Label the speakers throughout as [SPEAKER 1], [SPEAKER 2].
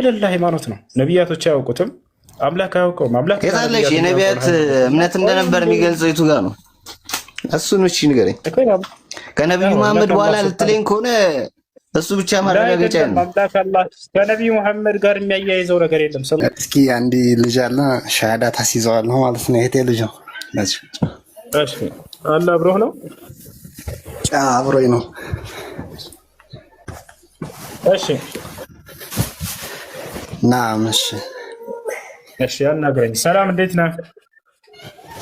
[SPEAKER 1] የሌላ ሃይማኖት ነው። ነቢያቶች አያውቁትም፣ አምላክ አያውቀውም። አምላክ
[SPEAKER 2] የታለሽ የነቢያት እምነት እንደነበር የሚገልጸው የቱ ጋር ነው? እሱን እሺ ንገረኝ። ከነብዩ መሐመድ በኋላ ልትለኝ ከሆነ እሱ ብቻ ማረጋገጫ ነው።
[SPEAKER 1] አምላክ አላህ ከነብዩ መሐመድ ጋር የሚያያይዘው ነገር የለም።
[SPEAKER 3] እስኪ አንድ ልጅ አለ ሻሃዳ ታስይዘዋል ነው ማለት ነው። የቴ ልጅ ነው?
[SPEAKER 1] እሺ አለ አብሮህ ነው?
[SPEAKER 3] አብሮኝ ነው።
[SPEAKER 1] እሺ
[SPEAKER 3] ናም እሺ
[SPEAKER 1] እሺ ያናግረኝ። ሰላም እንዴት ነህ?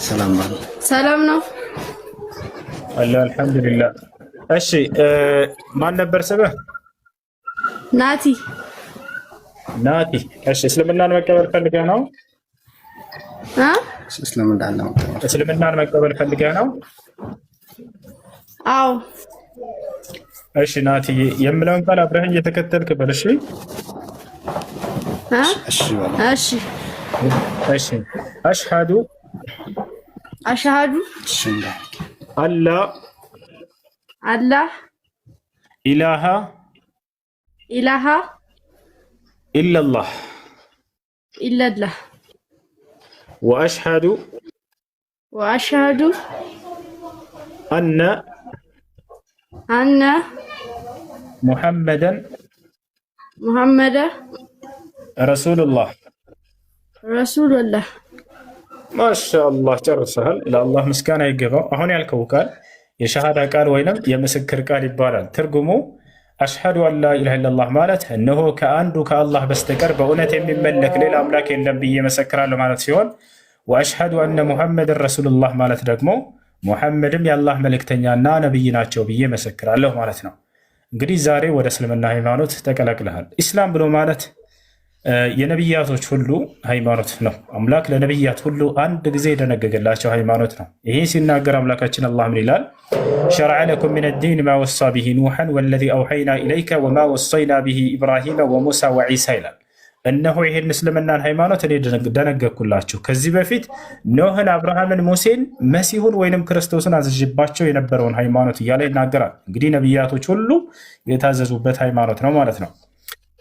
[SPEAKER 3] ሰላም ነው።
[SPEAKER 4] ሰላም ነው
[SPEAKER 1] አለ አልሐምዱሊላህ። እሺ ማን ነበር ስምህ?
[SPEAKER 4] ናቲ።
[SPEAKER 1] ናቲ እሺ እስልምናን መቀበል ፈልገህ ነው? እስልምናን መቀበል ፈልገህ ነው?
[SPEAKER 4] አዎ።
[SPEAKER 1] እሺ ናቲ የምለውን ቃል አብረኸኝ እየተከተልክ በል። እሺ
[SPEAKER 4] እሺ
[SPEAKER 1] እሺ አሽሃዱ አላ ኢላሃ ኢለላህ ወአሽሃዱ አነ ሙሐመደን ረሱሉላህ። ማሻአላህ ጨርሰሃል። ለአላህ ምስጋና ይገባው። አሁን ያልከው ቃል የሸሃዳ ቃል ወይንም የምስክር ቃል ይባላል። ትርጉሙ አሽሃዱ አን ላ ኢላሃ ኢለላህ ማለት እነሆ ከአንዱ ከአላህ በስተቀር በእውነት የሚመለክ ሌላ አምላክ የለም ብዬ መሰክራለሁ ማለት ሲሆን፣ ወአሽሃዱ አነ ሙሐመድን ረሱሉላህ ማለት ደግሞ ሙሐመድም የአላህ መልእክተኛና ነብይ ናቸው ብዬ መሰክራለሁ ማለት ነው። እንግዲህ ዛሬ ወደ እስልምና ሃይማኖት ተቀላቅለሃል። ኢስላም ብሎ ማለት የነቢያቶች ሁሉ ሃይማኖት ነው። አምላክ ለነቢያት ሁሉ አንድ ጊዜ የደነገገላቸው ሃይማኖት ነው። ይሄ ሲናገር አምላካችን አላህ ምን ይላል? ሸረዐ ለኩም ሚነ ዲን ማ ወሳ ቢሂ ኑሐን ወለዚ አውሐይና ኢለይከ ወማ ወሰይና ቢሂ ኢብራሂመ ወሙሳ ወዒሳ ይላል። እነሆ ይሄን እስልምናን ሃይማኖት እኔ ደነገግኩላችሁ ከዚህ በፊት ኖህን፣ አብርሃምን፣ ሙሴን፣ መሲሁን ወይንም ክርስቶስን አዝዥባቸው የነበረውን ሃይማኖት እያለ ይናገራል። እንግዲህ ነቢያቶች ሁሉ የታዘዙበት ሃይማኖት ነው ማለት ነው።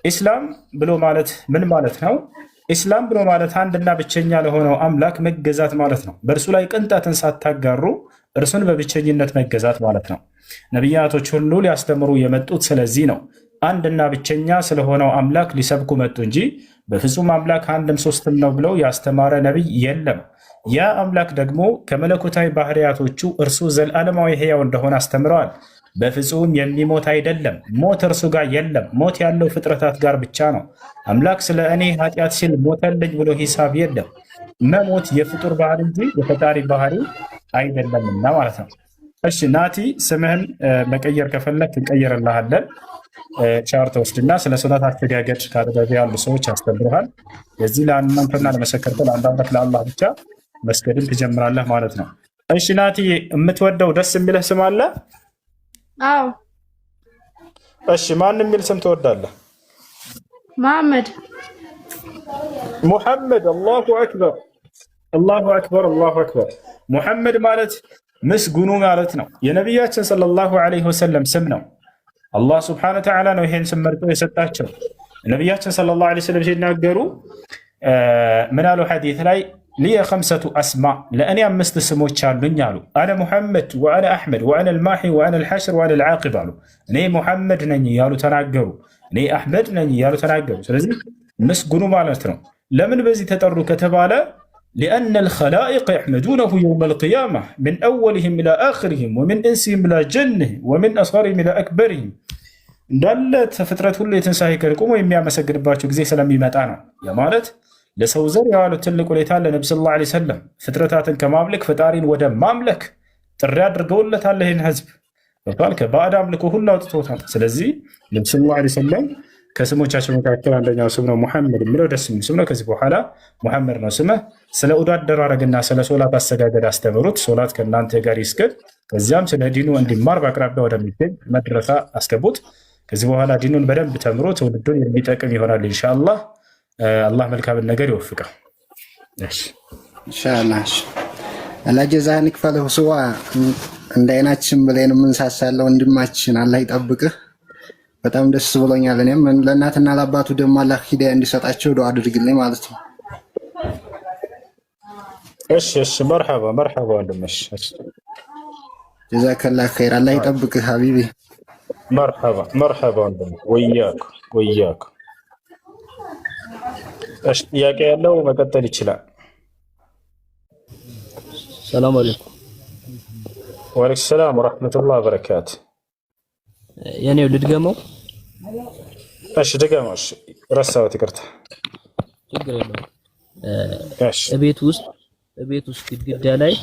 [SPEAKER 1] ኢስላም ብሎ ማለት ምን ማለት ነው? ኢስላም ብሎ ማለት አንድና ብቸኛ ለሆነው አምላክ መገዛት ማለት ነው። በእርሱ ላይ ቅንጣትን ሳታጋሩ እርሱን በብቸኝነት መገዛት ማለት ነው። ነቢያቶች ሁሉ ሊያስተምሩ የመጡት ስለዚህ ነው። አንድና ብቸኛ ስለሆነው አምላክ ሊሰብኩ መጡ እንጂ በፍጹም አምላክ አንድም ሶስትም ነው ብለው ያስተማረ ነቢይ የለም። ያ አምላክ ደግሞ ከመለኮታዊ ባህሪያቶቹ እርሱ ዘላለማዊ ሕያው እንደሆነ አስተምረዋል። በፍጹም የሚሞት አይደለም። ሞት እርሱ ጋር የለም። ሞት ያለው ፍጥረታት ጋር ብቻ ነው። አምላክ ስለ እኔ ኃጢአት ሲል ሞተልኝ ብሎ ሂሳብ የለም። መሞት የፍጡር ባህሪ እንጂ የፈጣሪ ባህሪ አይደለምና ማለት ነው። እሺ ናቲ ስምህን መቀየር ከፈለግ እንቀይርልሃለን። ቻርት ወስድና ስለ ሶላት አስተጋገድ ከአጠገብ ያሉ ሰዎች ያስተምሩሃል። የዚህ ለአንተና ለመሰከርከው ለአንድ አምላክ ለአላህ ብቻ መስገድን ትጀምራለህ ማለት ነው። እሺ ናቲ የምትወደው ደስ የሚልህ ስም አለ?
[SPEAKER 4] አዎ።
[SPEAKER 1] እሺ ማን የሚል ስም ትወዳለህ?
[SPEAKER 4] መሐመድ።
[SPEAKER 1] ሙሐመድ። አላሁ አክበር አላሁ አክበር አላሁ አክበር። ሙሐመድ ማለት ምስጉኑ ማለት ነው። የነቢያችን ሰለላሁ ዐለይሂ ወሰለም ስም ነው። አላህ ስብሐነሁ ወተዓላ ነው ይሄን ስም መርጦ የሰጣቸው። ነቢያችን ሰለላሁ ዐለይሂ ወሰለም ሲናገሩ ምን አሉ? ሐዲስ ላይ ሊየ ኸምሰቱ አስማ ለእኔ 5 ስሞች አሉኝ አሉ። አነ ሙሐመድ ወአነ አሕመድ ወአነ አልማሒ ወአነ አልሐሽር ወአነ አልዓቂብ አሉ። እኔ ሙሐመድ ነኝ እያሉ ተናገሩ። እኔ አሕመድ ነኝ እያሉ ተናገሩ። ስለዚህ ምስጉኑ ማለት ነው። ለምን በዚህ ተጠሩ ከተባለ ሊአነ አልኸላኢቅ የሕመዱነሁ የውመ አልቂያማ ምን አወሊህም ኢላ አኽሪህም ወምን እንሲህም ኢላ ጀንህም ወምን አስገሪህም ኢላ አክበሪህም እንዳለ ፍጥረት ሁሉ የትንሣኤ ቀን ቆሞ የሚያመሰግንባቸው ጊዜ ስለሚመጣ ነው። ያ ማለት ለሰው ዘር የዋሉት ትልቅ ሁኔታ ለነቢ ሰለላሁ ዐለይሂ ወሰለም ፍጥረታትን ከማምለክ ፈጣሪን ወደ ማምለክ ጥሪ አድርገውለታል። ይህን ህዝብ ከባዕድ አምልኮ ሁሉ አውጥቶታል። ስለዚህ ነቢ ሰለላሁ ዐለይሂ ወሰለም ከስሞቻቸው መካከል አንደኛው ስም ነው ሙሐመድ የሚለው ደስ የሚል ስም ነው። ከዚህ በኋላ ሙሐመድ ነው ስምህ። ስለ ኡዱ አደራረግና ስለ ሶላት አሰጋገድ አስተምሩት። ሶላት ከእናንተ ጋር ይስገድ። ከዚያም ስለ ዲኑ እንዲማር በአቅራቢያ ወደሚገኝ መድረሳ አስገቡት። ከዚህ በኋላ ዲኑን በደንብ ተምሮ ትውልዱን የሚጠቅም ይሆናል ኢንሻአላህ። አላህ መልካምን ነገር ይወፍቀው
[SPEAKER 3] ኢንሻአላህ። አላህ ጀዛህን ይክፈልህ። ስዋ እንደ አይናችን ብለን የምንሳሳለው ወንድማችን አላህ ይጠብቅህ። በጣም ደስ ብሎኛል። እኔም ለእናትና ለአባቱ ደግሞ አላህ ሂዳያ እንዲሰጣቸው ዱዓ አድርግልኝ ማለት ነው።
[SPEAKER 1] እሺ መርሐባ ወንድምሽ።
[SPEAKER 3] ጀዛከላህ ኸይር። አላህ ይጠብቅህ ሀቢቢ። መርሐባ ወንድም። ወያኩ። እሺ ጥያቄ ያለው መቀጠል ይችላል።
[SPEAKER 5] ሰላም አለይኩም።
[SPEAKER 1] ወአለይኩም ሰላም ወራህመቱላሂ ወበረካቱ።
[SPEAKER 5] የኔው ልድገመው?
[SPEAKER 1] እሺ ድገመው። እሺ ረሳሁት፣ ይቅርታ።
[SPEAKER 5] ችግር የለውም። እቤት ውስጥ ግድግዳ ላይ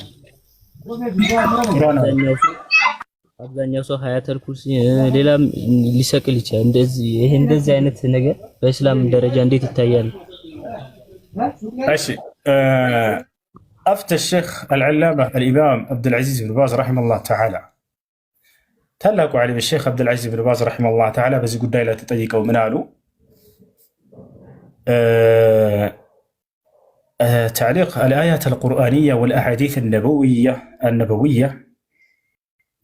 [SPEAKER 5] አብዛኛው ሰው ሀያተል ኩርሲ ሌላም ሊሰቅል ይችላል። እንደዚህ አይነት ነገር በእስላም ደረጃ እንዴት ይታያል?
[SPEAKER 1] እሺ أفتى الشيخ العلامة الإمام عبد العزيز بن باز رحمه الله تعالى تلاقوا عليه الشيخ عبد العزيز بن باز رحمه الله تعالى بس يقول لا تطيقوا منالو تعليق الآيات القرآنية والأحاديث النبوية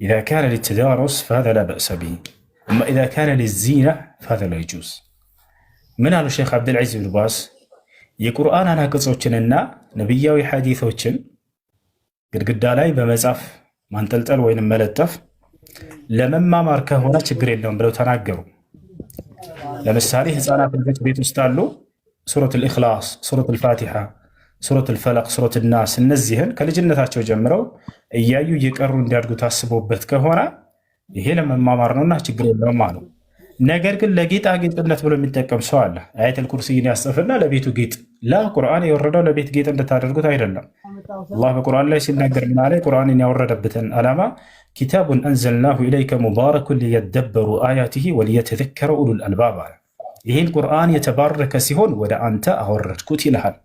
[SPEAKER 1] إذا كان للتدارس فهذا لا بأس به، أما إذا كان للزينة فهذا لا يجوز. منالو الشيخ عبد العزيز بن باز የቁርአን አናቅጾችንና ነብያዊ ሐዲሶችን ግድግዳ ላይ በመጻፍ ማንጠልጠል ወይንም መለጠፍ ለመማማር ከሆነ ችግር የለውም ብለው ተናገሩ። ለምሳሌ ህፃናት ቤት ውስጥ አሉ ሱረቱል ኢኽላስ፣ ሱረቱል ፋቲሃ፣ ሱረቱል ፈለቅ፣ ሱረቱል ናስ እነዚህን ከልጅነታቸው ጀምረው እያዩ እየቀሩ እንዲያድጉ ታስቦበት ከሆነ ይሄ ለመማማር ነውና ችግር የለውም አሉ። ነገር ግን ለጌጣጌጥነት ብሎ የሚጠቀም ሰው አለ። አያተል ኩርሲይን ያስጽፍና ለቤቱ ጌጥ። ቁርአን የወረደው ለቤት ጌጥ እንድታደርጉት አይደለም። አላህ በቁርአን ላይ ሲናገር ምን አለ? ቁርአንን ያወረደበትን ዓላማ ኪታቡን አንዘልናሁ ኢለይከ ሙባረኩን ሊየደበሩ አያቲሂ ወሊየተዘከረ ኡሉል አልባብ አለ። ይህን ቁርአን የተባረከ ሲሆን ወደ አንተ አወረድኩት ይልሃል።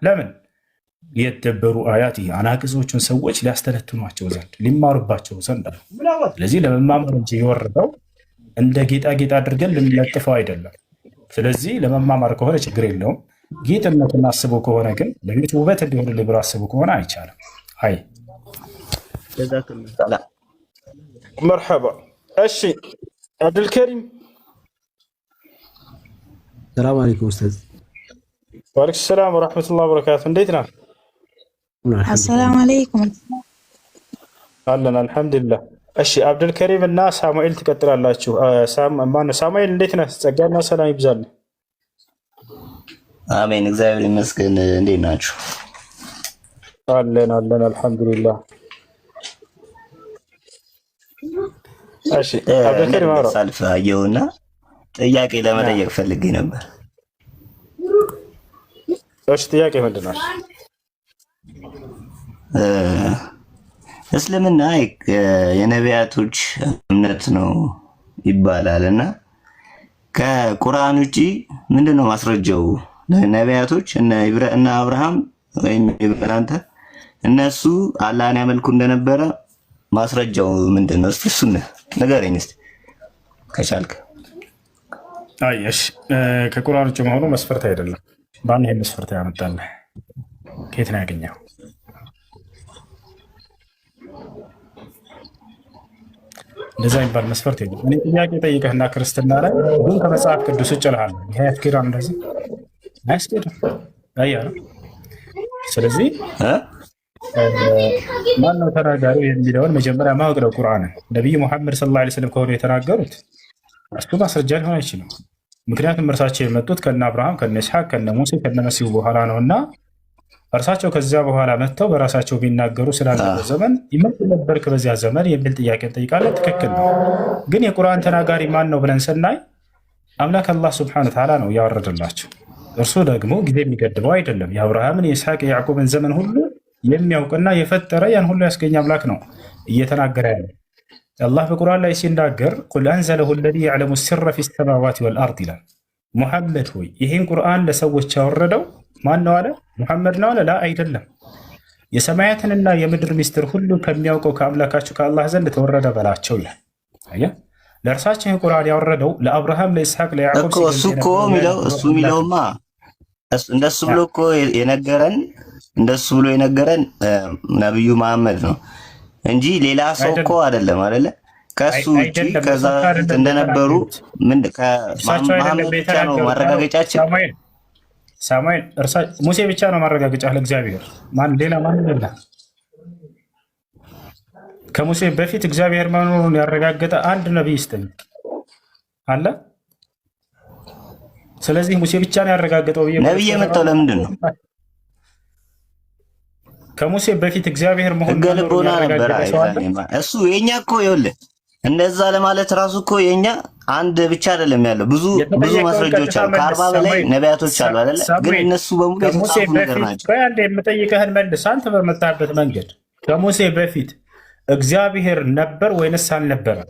[SPEAKER 1] ለምን? ሊየደበሩ አያቲሂ አናቅጾቹን ሰዎች ሊያስተነትኗቸው ዘንድ ሊማሩባቸው ዘንድ። ስለዚህ ለመማማር እንጂ የወረደው እንደ ጌጣጌጥ አድርገን ልንለጥፈው አይደለም። ስለዚህ ለመማማር ከሆነ ችግር የለውም። ጌጥነቱን አስበው ከሆነ ግን ለቤት ውበት እንዲሆን ብሎ አስበው ከሆነ አይቻልም። አይ መርሐባ። እሺ አብዱልከሪም።
[SPEAKER 6] ሰላም አለይኩም ኡስታዝ።
[SPEAKER 1] ወአለይኩም ሰላም ወራህመቱላሂ ወበረካቱ። እንዴት ነህ?
[SPEAKER 7] አሰላሙ አለይኩም።
[SPEAKER 1] አለን አልሐምዱሊላህ። እሺ አብዱልከሪም እና ሳሙኤል ትቀጥላላችሁ። ሳሙኤል እንዴት ነህ? ጸጋና ሰላም ይብዛልህ።
[SPEAKER 2] አሜን፣ እግዚአብሔር ይመስገን። እንዴት ናችሁ?
[SPEAKER 1] አለን አልሐምዱሊላህ። እሺ አብዱልከሪም አውራ።
[SPEAKER 2] ሳልፍ አየሁና ጥያቄ ለመጠየቅ ፈልጌ ነበር።
[SPEAKER 1] እሺ ጥያቄ ምንድን ነው?
[SPEAKER 2] እስልምና የነቢያቶች እምነት ነው ይባላል እና ከቁርአን ውጪ ምንድነው ማስረጃው? ነቢያቶች እነ አብርሃም ወይም ኢብራሂም እነሱ አላህን ያመልኩ እንደነበረ ማስረጃው ምንድነው? እስቲ እሱን ንገረኝ እስቲ ከቻልክ።
[SPEAKER 1] እሺ ከቁርአን ውጪ መሆኑ መስፈርት አይደለም። ባን ይሄን መስፈርት ያመጣልህ ከየት ነው ያገኘው? እንደዛ የሚባል መስፈርት የለም። እኔ ጥያቄ ጠይቀህና ክርስትና ላይ ግን ከመጽሐፍ ቅዱስ ውጭ እልሃለሁ። ይሄ ያስኬዳል? እንደዚህ አያስኬድም። አያለሁ። ስለዚህ ማነው ተናጋሪው የሚለውን መጀመሪያ ማወቅ ነው። ቁርአንን ነቢዩ ሙሐመድ ሰለላሁ ዐለይሂ ወሰለም ከሆኑ የተናገሩት እሱ ማስረጃ ሊሆን አይችልም። ምክንያቱም እርሳቸው የመጡት ከነ አብርሃም፣ ከነ ኢስሐቅ፣ ከነ ሙሴ፣ ከነ መሲሁ በኋላ ነውና እርሳቸው ከዚያ በኋላ መጥተው በራሳቸው ቢናገሩ ስላለበት ዘመን ይመጡ ነበርክ በዚያ ዘመን የሚል ጥያቄ እንጠይቃለን። ትክክል ነው። ግን የቁርአን ተናጋሪ ማን ነው ብለን ስናይ አምላክ አላህ ሱብሓነሁ ወተዓላ ነው ያወረደላቸው። እርሱ ደግሞ ጊዜ የሚገድበው አይደለም። የአብርሃምን፣ የኢስሐቅ፣ የያዕቆብን ዘመን ሁሉ የሚያውቅና የፈጠረ ያን ሁሉ ያስገኘ አምላክ ነው እየተናገረ ያለ። አላህ በቁርአን ላይ ሲናገር ቁል አንዘለሁ አለዚ የዕለሙ ሲረ ፊ ሰማዋት ወልአርድ ይላል። ሙሐመድ ሆይ ይህን ቁርአን ለሰዎች ያወረደው ማን ነው አለ? ሙሐመድ ነው አለ? ላ አይደለም። የሰማያትንና የምድር ሚስጥር ሁሉ ከሚያውቀው ከአምላካችሁ ከአላህ ዘንድ ተወረደ በላቸው ይላል። አየህ፣ ለእርሳቸው ይህን ቁርአን ያወረደው ለአብርሃም፣ ለኢስሐቅ፣ ለያዕቆብ
[SPEAKER 2] እሱ እኮ የሚለውማ እንደሱ ብሎ እኮ የነገረን ነብዩ መሐመድ ነው እንጂ ሌላ ሰው እኮ አይደለም አይደለ? ከሱ ውጪ ከዛ እንደነበሩ ምን ከማህመድ ብቻ ነው ማረጋገጫችን።
[SPEAKER 1] ሳሙኤል ሙሴ ብቻ ነው ማረጋገጫ ለእግዚአብሔር። ሌላ ማንም የለም። ከሙሴ በፊት እግዚአብሔር መኖሩን ያረጋገጠ አንድ ነቢይ ይስጠኝ አለ? ስለዚህ ሙሴ ብቻ ነው ያረጋገጠው።
[SPEAKER 2] ነቢይ የመጣው ለምንድን ነው?
[SPEAKER 1] ከሙሴ በፊት እግዚአብሔር መሆኑን
[SPEAKER 2] ገልቦና ነበር። እሱ የኛ እኮ ይኸውልህ እንደዛ ለማለት ራሱ እኮ የኛ አንድ ብቻ አይደለም ያለው፣ ብዙ ማስረጃዎች አሉ። ከ40 በላይ ነቢያቶች አሉ አይደለ? ግን እነሱ በሙሉ የተጻፉ ነገር ናቸው።
[SPEAKER 1] በአንድ የምጠይቅህን መልስ አንተ በመጣበት መንገድ። ከሙሴ በፊት እግዚአብሔር ነበር ወይንስ አልነበረም?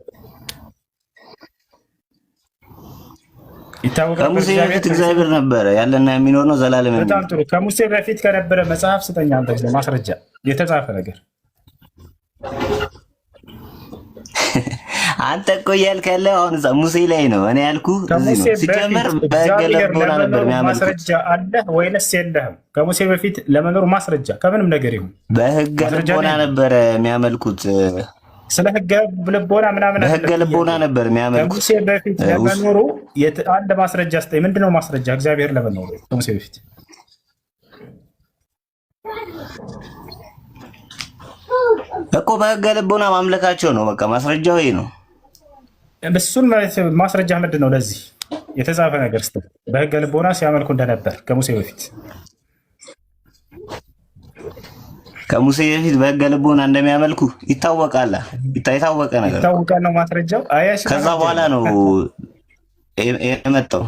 [SPEAKER 1] ይታወቃል።
[SPEAKER 2] ከሙሴ በፊት እግዚአብሔር ነበረ፣ ያለና የሚኖር ነው ዘላለም።
[SPEAKER 1] በጣም ጥሩ። ከሙሴ በፊት ከነበረ መጽሐፍ ስጠኝ አንተ፣ ማስረጃ የተጻፈ ነገር።
[SPEAKER 2] አንተ እኮ እያልክ ያለው አሁን እዛ ሙሴ ላይ ነው። እኔ ያልኩህ እዚህ ነው። ሲጀመር በገለቦና ነበር የሚያመልኩት።
[SPEAKER 1] ማስረጃ አለህ ወይንስ የለህም? ከሙሴ በፊት ለመኖር ማስረጃ ከምንም ነገር ይሁን
[SPEAKER 2] በህገ ልቦና ነበረ የሚያመልኩት።
[SPEAKER 1] ስለ ህገ ልቦና ምናምን
[SPEAKER 2] በህገ ልቦና ነበር የሚያመልኩት።
[SPEAKER 1] ከሙሴ በፊት ለመኖሩ አንድ ማስረጃ ስጠኝ። ምንድነው ማስረጃ እግዚአብሔር ለመኖሩ ከሙሴ በፊት?
[SPEAKER 2] እኮ በህገ ልቦና ማምለካቸው ነው። በቃ ማስረጃው ይሄ ነው።
[SPEAKER 1] እሱን ማስረጃ ምንድን ነው? ለዚህ የተጻፈ ነገር ስ በህገ ልቦና ሲያመልኩ እንደነበር ከሙሴ በፊት
[SPEAKER 2] በህገ ልቦና እንደሚያመልኩ ይታወቃል። የታወቀ ነገር
[SPEAKER 1] ይታወቃል ነው ማስረጃው።
[SPEAKER 2] ከዛ በኋላ ነው የመጣው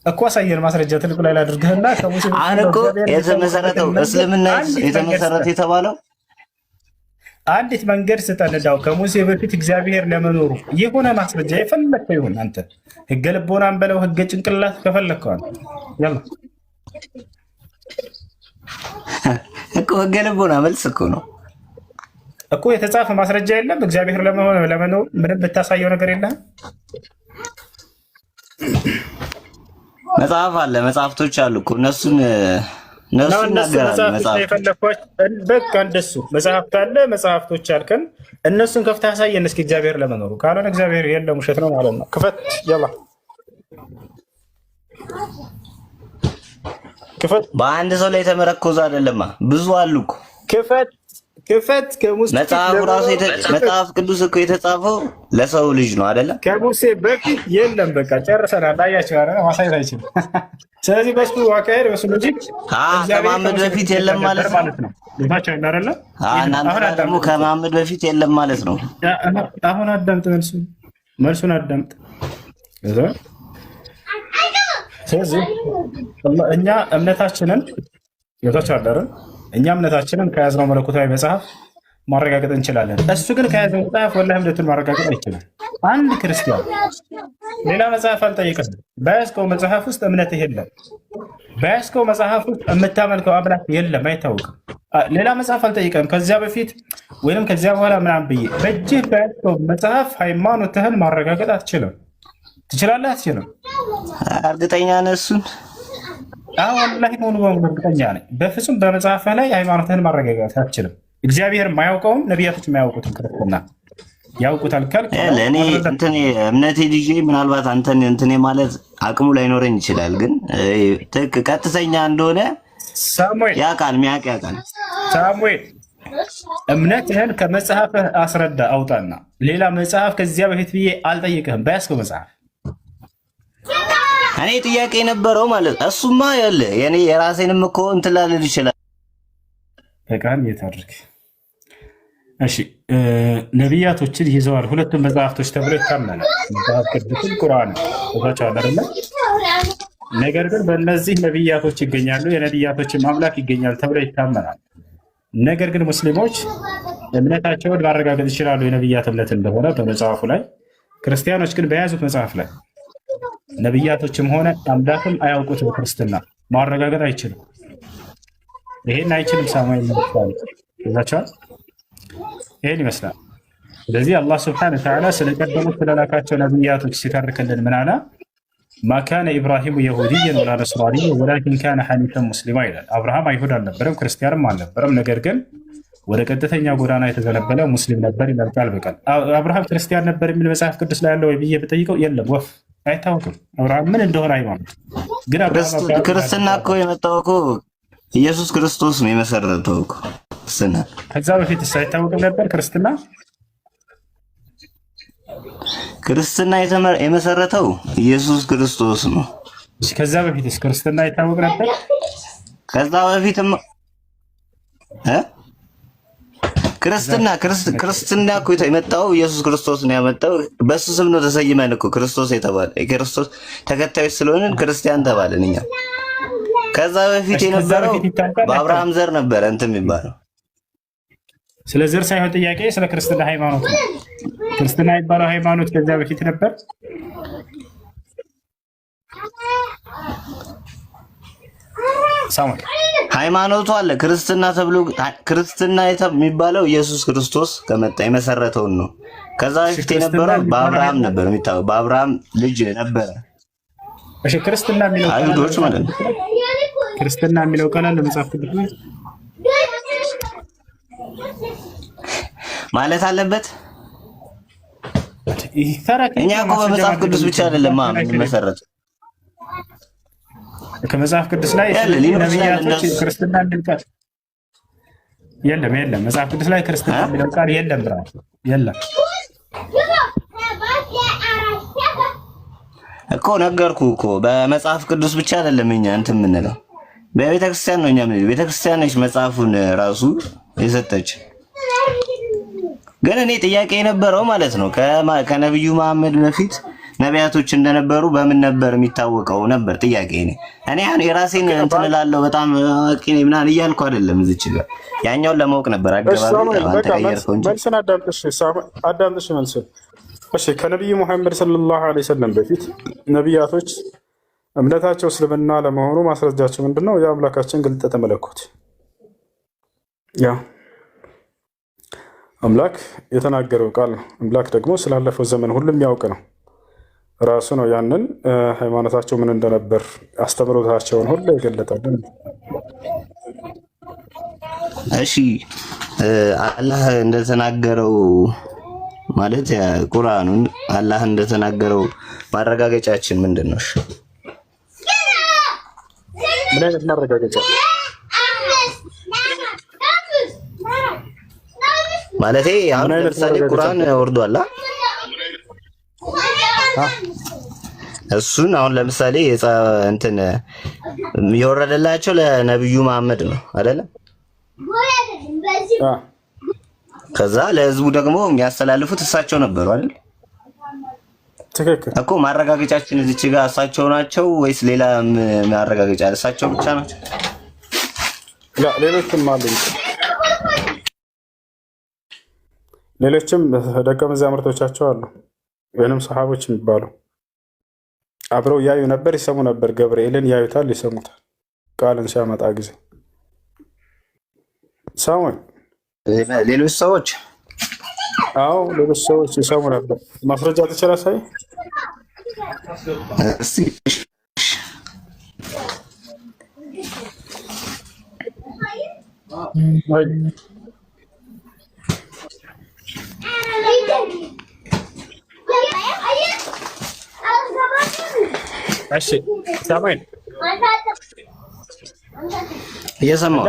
[SPEAKER 1] እኮ። አሳየን ማስረጃ ትልቁ ላይ ላድርግህና ከሙሴ
[SPEAKER 2] አሁን እኮ የተመሰረተው እስልምና የተመሰረተ የተባለው
[SPEAKER 1] አንዲት መንገድ ስጠን። እንዳው ከሙሴ በፊት እግዚአብሔር ለመኖሩ የሆነ ማስረጃ የፈለከው ይሁን። አንተ ህገ ልቦናን በለው ህገ ጭንቅላት ከፈለከው አንተ ያላ
[SPEAKER 2] እኮ ህገ ልቦና መልስ እኮ ነው
[SPEAKER 1] እኮ። የተጻፈ ማስረጃ የለም እግዚአብሔር ለመኖሩ ምንም ብታሳየው ነገር የለም።
[SPEAKER 2] መጽሐፍ አለ፣ መጽሐፍቶች አሉ እኮ እነሱን
[SPEAKER 1] በቃ እንደሱ መጽሐፍት አለ፣ መጽሐፍቶች አልከን። እነሱን ከፍተህ አሳየን እስኪ እግዚአብሔር ለመኖሩ። ካልሆነ እግዚአብሔር የለም ውሸት ነው ማለት ነው። ክፈት ያላ ክፈት።
[SPEAKER 2] በአንድ ሰው ላይ የተመረኮዘ አይደለማ፣ ብዙ አሉ እኮ።
[SPEAKER 1] ክፈት ከሙሴ
[SPEAKER 2] መጽሐፉ ራሱ መጽሐፍ ቅዱስ እኮ የተጻፈው ለሰው ልጅ ነው አይደለም?
[SPEAKER 1] ከሙሴ በፊት የለም። በቃ ጨርሰናል። አያችሁ አይደል? ማሳየት አይችልም። ስለዚህ በሱ አካሄድ በሱ ሎጂክ
[SPEAKER 2] ከመሐመድ በፊት የለም ማለት ነው።
[SPEAKER 1] ልባቸው አይደለ?
[SPEAKER 2] እናንተ ደግሞ ከመሐመድ በፊት የለም ማለት ነው።
[SPEAKER 1] አሁን አዳምጥ፣ መልሱን አዳምጥ። ስለዚህ እኛ እምነታችንን ከያዝነው መለኮታዊ መጽሐፍ ማረጋገጥ እንችላለን። እሱ ግን ከያዘው መጽሐፍ ወላሂ እምነቱን ማረጋገጥ አይችልም። አንድ ክርስቲያን ሌላ መጽሐፍ አልጠየቀም። በያዝከው መጽሐፍ ውስጥ እምነትህ የለም። በያዝከው መጽሐፍ ውስጥ የምታመልከው አምላክ የለም፣ አይታወቅም። ሌላ መጽሐፍ አልጠየቀም ከዚያ በፊት ወይም ከዚያ በኋላ ምናምን ብዬ በእጅህ በያዝከው መጽሐፍ ሃይማኖትህን ማረጋገጥ አትችልም። ትችላለህ? አትችልም?
[SPEAKER 2] እርግጠኛ ነህ እሱን?
[SPEAKER 1] ወላሂ ሙሉ በሙሉ እርግጠኛ ነኝ። በፍጹም በመጽሐፍህ ላይ ሃይማኖትህን ማረጋገጥ አትችልም። እግዚአብሔር የማያውቀውም ነቢያቶች የማያውቁትም ክርስትና ያውቁታል ካልክ
[SPEAKER 2] ለእኔ እምነቴ ልጄ ምናልባት አንተን እንትን ማለት አቅሙ ላይኖረኝ ይችላል። ግን ቀጥተኛ እንደሆነ ያውቃል፣ የሚያውቅ ያውቃል።
[SPEAKER 1] ሳሙኤል እምነትህን ከመጽሐፍህ አስረዳ፣ አውጣና። ሌላ መጽሐፍ ከዚያ በፊት ብዬ አልጠይቅህም። በያዝከው መጽሐፍ
[SPEAKER 2] እኔ ጥያቄ የነበረው ማለት እሱማ ያለ የኔ የራሴንም እኮ እንትን ላልል ይችላል።
[SPEAKER 1] በቃም የታድርግ እሺ። ነቢያቶችን ይዘዋል ሁለቱም መጽሐፍቶች ተብሎ ይታመናል። መጽሐፍ ቅዱስን ቁርአን ቦታቸዋል አይደለ? ነገር ግን በእነዚህ ነቢያቶች ይገኛሉ፣ የነቢያቶችን ማምላክ ይገኛል ተብሎ ይታመናል። ነገር ግን ሙስሊሞች እምነታቸውን ማረጋገጥ ይችላሉ የነቢያት እምነት እንደሆነ በመጽሐፉ ላይ። ክርስቲያኖች ግን በያዙት መጽሐፍ ላይ ነቢያቶችም ሆነ አምላክም አያውቁት። በክርስትና ማረጋገጥ አይችልም። ይሄን አይችልም። ሳሙኤል ይዛቸዋል። ይሄን ይመስላል። ስለዚህ አላህ ስብሐነ ወተዓላ ስለቀደሙት ስለላካቸው ነቢያቶች ሲተርክልን ምን አለ? ማ ካነ ኢብራሂሙ የሁድየን ወላ ነስራንየን ወላኪን ካነ ሐኒፈን ሙስሊማ ይላል። አብርሃም አይሁድ አልነበረም፣ ክርስቲያንም አልነበረም። ነገር ግን ወደ ቀጥተኛ ጎዳና የተገለበለ ሙስሊም ነበር ይላል ቃል በቃል። አብርሃም ክርስቲያን ነበር የሚል መጽሐፍ ቅዱስ ላይ ያለ ወይ ብዬ ብጠይቀው የለም፣ ወፍ አይታወቅም። አብርሃም ምን እንደሆነ ሃይማኖት ግን
[SPEAKER 2] ክርስትና እኮ የመጣው እኮ ኢየሱስ ክርስቶስ ነው የመሰረተው እኮ ክርስትና።
[SPEAKER 1] ከዛ በፊት አይታወቅም ነበር ክርስትና።
[SPEAKER 2] ክርስትና የመሰረተው ኢየሱስ ክርስቶስ ነው።
[SPEAKER 1] ከዛ በፊትስ ክርስትና አይታወቅ ነበር?
[SPEAKER 2] ከዛ በፊትም ክርስትና እኮ የመጣው ኢየሱስ ክርስቶስ ነው ያመጣው። በሱ ስም ነው ተሰይመን እኮ ክርስቶስ የተባለ የክርስቶስ ተከታዮች ስለሆንን ክርስቲያን ተባልን እኛ። ከዛ በፊት የነበረው በአብርሃም ዘር ነበረ እንትን የሚባለው።
[SPEAKER 1] ስለ ዘር ሳይሆን ጥያቄ ስለ ክርስትና ሃይማኖት ነው። ክርስትና የሚባለው ሃይማኖት ከዛ በፊት ነበር?
[SPEAKER 2] ሃይማኖቱ አለ ክርስትና ተብሎ ክርስትና የሚባለው ኢየሱስ ክርስቶስ ከመጣ የመሰረተውን ነው። ከዛ በፊት የነበረው በአብርሃም ነበር የሚታወቀው፣ በአብርሃም ልጅ ነበረ።
[SPEAKER 1] እሺ ክርስትና የሚለው
[SPEAKER 2] አይሁዶች ማለት ነው።
[SPEAKER 1] ክርስትና የሚለው ቃል አለ መጽሐፍ ቅዱስ ላይ ማለት
[SPEAKER 2] አለበት። እኛ እኮ በመጽሐፍ ቅዱስ ብቻ አይደለም ማመን መሰረት
[SPEAKER 1] ከመጽሐፍ ቅዱስ ላይ ነብያቶች ክርስትና የሚል ቃል የለም። መጽሐፍ ቅዱስ ላይ ክርስትና የሚለው ቃል የለም ብራ የለም
[SPEAKER 2] እኮ ነገርኩ እኮ በመጽሐፍ ቅዱስ ብቻ አይደለም እኛ እንትን የምንለው በቤተክርስቲያን ነው። እኛ ቤተክርስቲያን ነች መጽሐፉን ራሱ የሰጠች። ግን እኔ ጥያቄ የነበረው ማለት ነው ከነብዩ መሐመድ በፊት ነቢያቶች እንደነበሩ በምን ነበር የሚታወቀው ነበር ጥያቄ። እኔ አሁን የራሴን እንትን እላለሁ በጣም አቂ ነኝ ምናምን እያልኩ አይደለም። እዚች ጋር ያኛውን ለማወቅ ነበር አገባብ አንተ ቀየርከው እንጂ
[SPEAKER 8] መልስን አዳምጥሽ መልስን። እሺ ከነብዩ መሐመድ ሰለላሁ ዐለይሂ ወሰለም በፊት ነቢያቶች እምነታቸው እስልምና ለመሆኑ ማስረጃቸው ምንድነው? የአምላካችን ግልጠተ መለኮት ያ አምላክ የተናገረው ቃል ነው። አምላክ ደግሞ ስላለፈው ዘመን ሁሉ የሚያውቅ ነው። ራሱ ነው ያንን ሃይማኖታቸው ምን እንደነበር አስተምሮታቸውን ሁሉ የገለጠልን።
[SPEAKER 2] እሺ አላህ እንደተናገረው ማለት ቁርአኑን አላህ እንደተናገረው ማረጋገጫችን ምንድነው?
[SPEAKER 8] ምን አይነት ማረጋገጫ
[SPEAKER 2] ማለት አሁን ለምሳሌ ቁርአን ወርዷል። እሱን አሁን ለምሳሌ እንትን የወረደላቸው ለነብዩ መሐመድ ነው አይደለ? ከዛ ለህዝቡ ደግሞ የሚያስተላልፉት እሳቸው ነበሩ አይደል?
[SPEAKER 8] ትክክል
[SPEAKER 2] እኮ ማረጋገጫችን እዚች ጋር እሳቸው ናቸው ወይስ ሌላ ማረጋገጫ እሳቸው ብቻ ናቸው?
[SPEAKER 8] ሌሎችም ደቀ መዛሙርቶቻቸው አሉ ወይንም ሰሃቦች የሚባሉ አብረው ያዩ ነበር፣ ይሰሙ ነበር። ገብርኤልን ያዩታል፣ ይሰሙታል ቃልን ሲያመጣ ጊዜ ሳሙኤል
[SPEAKER 2] ሌሎች ሰዎች
[SPEAKER 8] ሌሎች ሰዎች ይሰሙ ነበር። ማስረጃ ትችላለህ? ሳይ
[SPEAKER 1] እሺ ሳሙኤል
[SPEAKER 2] እየሰማሁ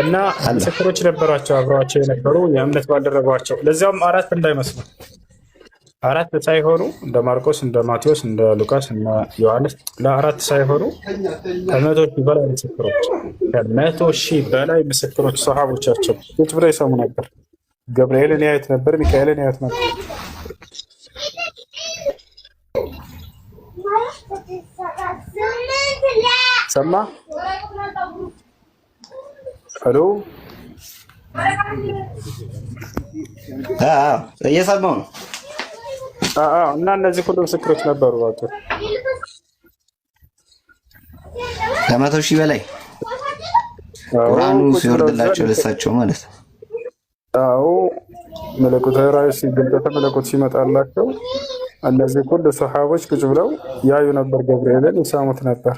[SPEAKER 1] እና ምስክሮች ነበሯቸው አብረዋቸው የነበሩ የእምነት ባልደረቧቸው። ለዚያውም አራት እንዳይመስሉ አራት ሳይሆኑ እንደ ማርቆስ፣ እንደ ማቴዎስ፣ እንደ ሉቃስ እና ዮሐንስ ለአራት ሳይሆኑ ከ100,000 በላይ ምስክሮች ከ100,000 በላይ ምስክሮች ሰሃቦቻቸው ቁጭ ብለው ይሰሙ ነበር። ገብርኤልን ያዩት ነበር፣ ሚካኤልን ያዩት ነበር። ሰማ ሄሎ
[SPEAKER 2] እየሰማሁ ነው።
[SPEAKER 8] እና እነዚህ ሁሉ ምስክሮች ነበሩ። ባጭሩ
[SPEAKER 2] ከ100,000 በላይ ቁርአኑ ሲወርድላቸው ለሳቸው ማለት ነው።
[SPEAKER 8] መለኮታዊ ራእይ ሲገልጠ መለኮት ሲመጣላቸው እነዚህ ሁሉ ሰሃቦች ቁጭ ብለው ያዩ ነበር፣ ገብርኤልን ይሰሙት ነበር።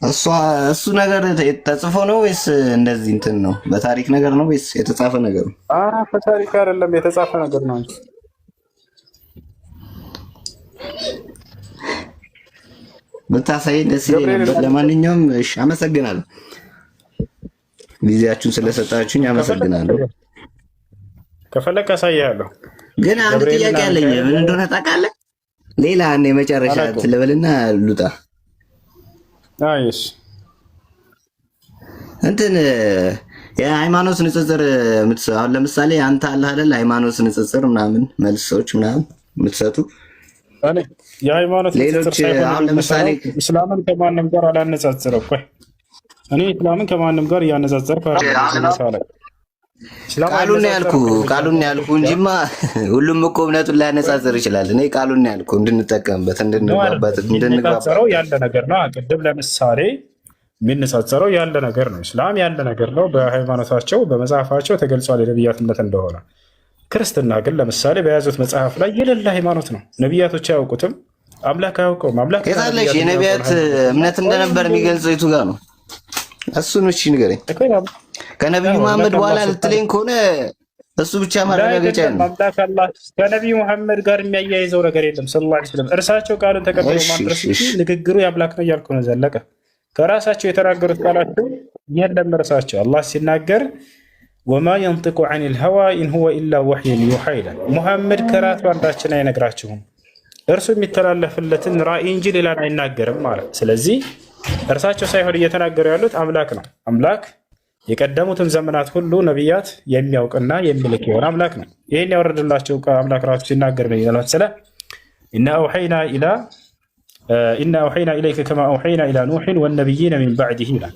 [SPEAKER 2] እሱ ነገር ተጽፎ ነው ወይስ እንደዚህ እንትን ነው? በታሪክ ነገር ነው ወይስ የተጻፈ ነገር ነው?
[SPEAKER 8] በታሪክ አይደለም የተጻፈ ነገር ነው እንጂ።
[SPEAKER 2] ብታሳየኝ ደስ ይለኝ ነበር። ለማንኛውም እሺ፣ አመሰግናለሁ። ጊዜያችሁን ስለሰጣችሁኝ አመሰግናለሁ።
[SPEAKER 8] ከፈለክ አሳያለሁ።
[SPEAKER 2] ግን አንድ ጥያቄ አለኝ። ምን እንደሆነ ታውቃለህ? ሌላ አንድ የመጨረሻ ትልበልና ሉጣ።
[SPEAKER 8] አይስ
[SPEAKER 2] እንትን የሃይማኖት ንጽጽር አሁን ለምሳሌ አንተ አለ አይደል? ሃይማኖት ንጽጽር ምናምን መልሶች ምናምን የምትሰጡ
[SPEAKER 8] የሃይማኖት
[SPEAKER 2] ሌሎች አሁን ለምሳሌ
[SPEAKER 8] እስላምን ከማንም ጋር አላነጻጽረው። ቆይ እኔ እስላምን ከማንም ጋር እያነጻጸርኩ
[SPEAKER 2] ቃሉን ያልኩ እንጂማ ሁሉም እኮ እምነቱን ላያነጻጽር ይችላል። እኔ ቃሉን ያልኩ እንድንጠቀምበት እንድንግባባው
[SPEAKER 8] ያለ ነገር ነው። ቅድም ለምሳሌ የሚነጻጸረው ያለ ነገር ነው። እስላም ያለ ነገር ነው። በሃይማኖታቸው በመጽሐፋቸው ተገልጿል የነቢያትነት እንደሆነ። ክርስትና ግን ለምሳሌ በያዙት መጽሐፍ ላይ የሌለ ሃይማኖት ነው። ነቢያቶች አያውቁትም፣ አምላክ አያውቀውም። አምላክ
[SPEAKER 2] የታለሽ የነቢያት እምነት እንደነበር የሚገልጸው የቱ ጋር ነው? እሱን እሺ ንገረኝ። ከነቢዩ መሐመድ በኋላ ልትለኝ ከሆነ እሱ ብቻ ማረጋገጫ ነው።
[SPEAKER 8] አምላክ አላህ ከነቢዩ መሐመድ ጋር የሚያያይዘው ነገር የለም። ሰለላሁ ዐለይሂ ወሰለም እርሳቸው ቃሉን ተቀበለው ማድረስ እንጂ ንግግሩ የአምላክ ነው እያልኩ ነው። ዘለቀ ከራሳቸው የተናገሩት ቃላቸው የለም። እርሳቸው አላህ ሲናገር ወማ የንጢቁ ዐኒል ሀዋ ኢን ሁወ ኢላ ወሕዩን ዩሓ ይላል። ሙሐመድ ከራሱ አንዳችን አይነግራችሁም፣ እርሱ የሚተላለፍለትን ራእይ እንጂ ሌላን አይናገርም ማለት። ስለዚህ እርሳቸው ሳይሆን እየተናገሩ ያሉት አምላክ ነው። አምላክ የቀደሙትን ዘመናት ሁሉ ነቢያት የሚያውቅና የሚልክ የሆነ አምላክ ነው። ይህን ያወረድላቸው አምላክ ራሱ ሲናገር ነው ይላል መሰለ ኢና አውሐይና ኢለይከ ከማ አውሐይና ኢላ ኑሕን ወነቢይነ ሚን ባዕድህ ይላል።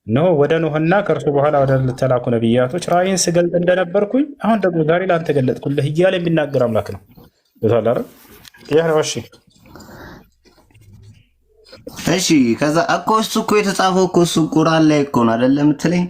[SPEAKER 8] እነሆ ወደ ኑህና ከእርሱ በኋላ ወደ ተላኩ ነቢያቶች ራእይን ስገልጥ እንደነበርኩኝ አሁን ደግሞ ዛሬ ለአንተ ገለጥኩልህ እያለ የሚናገር አምላክ ነው። ታላረ ይህ ነው።
[SPEAKER 2] እሺ ከዛ እኮ እሱ እኮ የተጻፈው እኮ እሱ ቁርአን ላይ እኮ ነው አይደለም የምትለኝ?